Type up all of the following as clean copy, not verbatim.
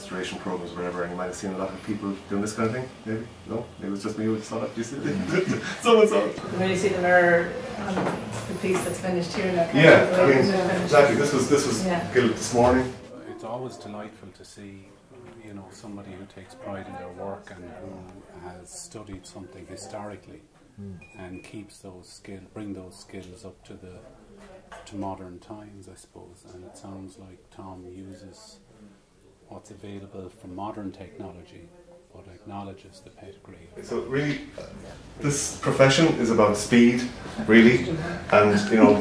restoration programs or whatever, and you might have seen a lot of people doing this kind of thing, maybe? No? Maybe it was just me who saw that. You see it? Someone saw it. When you see the mirror on the piece that's finished here now. Yeah, I mean, exactly. This was gilded this morning. It's always delightful to see, you know, somebody who takes pride in their work and who has studied something historically and keeps those skills, bring those skills up to modern times, I suppose. And it sounds like Tom uses what's available from modern technology, but acknowledges the pedigree. So really, this profession is about speed, really, and you know,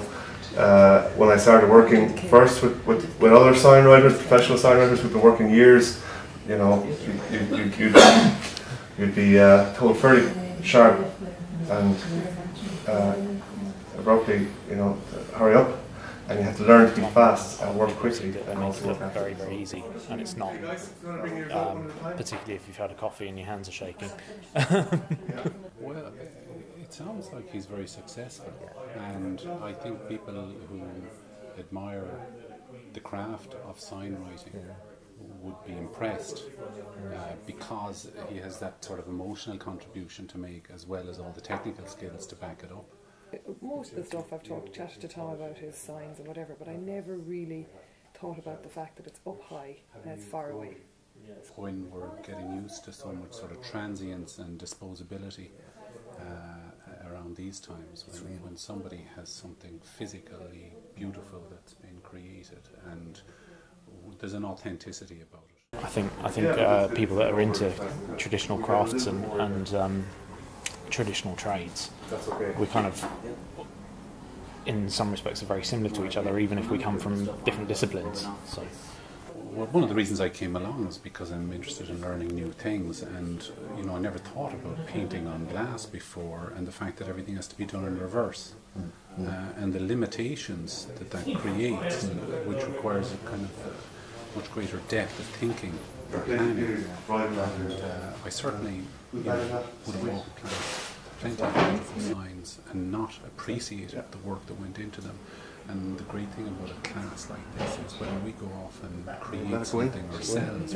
when I started working first with other signwriters, professional signwriters who've been working years, you know, you'd be told very sharp and abruptly, you know, hurry up, and you have to learn to be fast and work quickly. That makes it look very, very easy, and it's not, particularly if you've had a coffee and your hands are shaking. Well, it sounds like he's very successful, and I think people who admire the craft of signwriting would be impressed because he has that sort of emotional contribution to make, as well as all the technical skills to back it up. Most of the stuff I've chatted to Tom about his signs and whatever, but I never really thought about the fact that it's up high and it's far away. When we're getting used to so much sort of transience and disposability around these times, when somebody has something physically beautiful that's been created and there's an authenticity about it. I think people that are into traditional crafts and traditional trades, we kind of, in some respects, are very similar to each other, even if we come from different disciplines. So, well, one of the reasons I came along is because I'm interested in learning new things, and you know, I never thought about painting on glass before, and the fact that everything has to be done in reverse, and the limitations that creates, which requires a kind of much greater depth of thinking and planning. And I certainly would have walked plenty of beautiful signs and not appreciated the work that went into them. And the great thing about a class like this is when we go off and create something ourselves,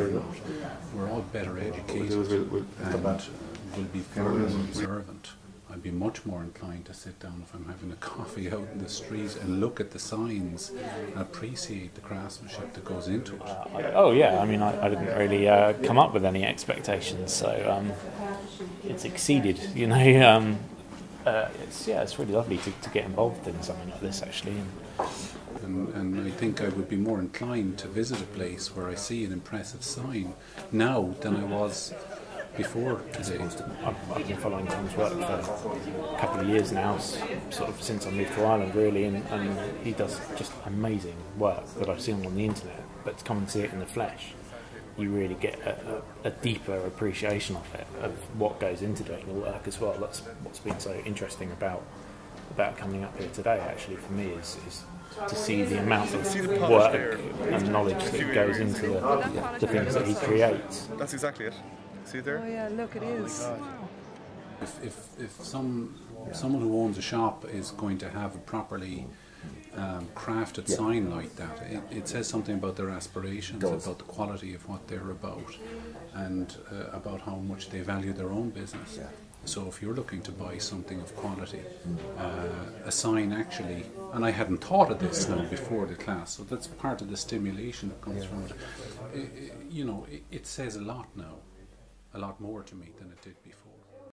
we're all better educated and will be far more observant. I'd be much more inclined to sit down if I'm having a coffee out in the street and look at the signs and appreciate the craftsmanship that goes into it. Oh yeah, I mean, I didn't really come up with any expectations, so it's exceeded, you know. It's really lovely to get involved in something like this, actually. And I think I would be more inclined to visit a place where I see an impressive sign now than I was before today. I've been following Tom's work for a couple of years now, sort of since I moved to Ireland, really, and he does just amazing work that I've seen on the internet, but to come and see it in the flesh, you really get a deeper appreciation of it, of what goes into doing the work as well. That's what's been so interesting about coming up here today, actually, for me, is to see the amount of work and knowledge that goes into the things that he creates. That's exactly it. See there? Oh yeah, look, it is. If someone who owns a shop is going to have a properly crafted sign like that, it says something about their aspirations, about the quality of what they're about, and about how much they value their own business. So if you're looking to buy something of quality, a sign actually, and I hadn't thought of this now before the class, so that's part of the stimulation that comes from it. You know, it says a lot now, a lot more to me than it did before.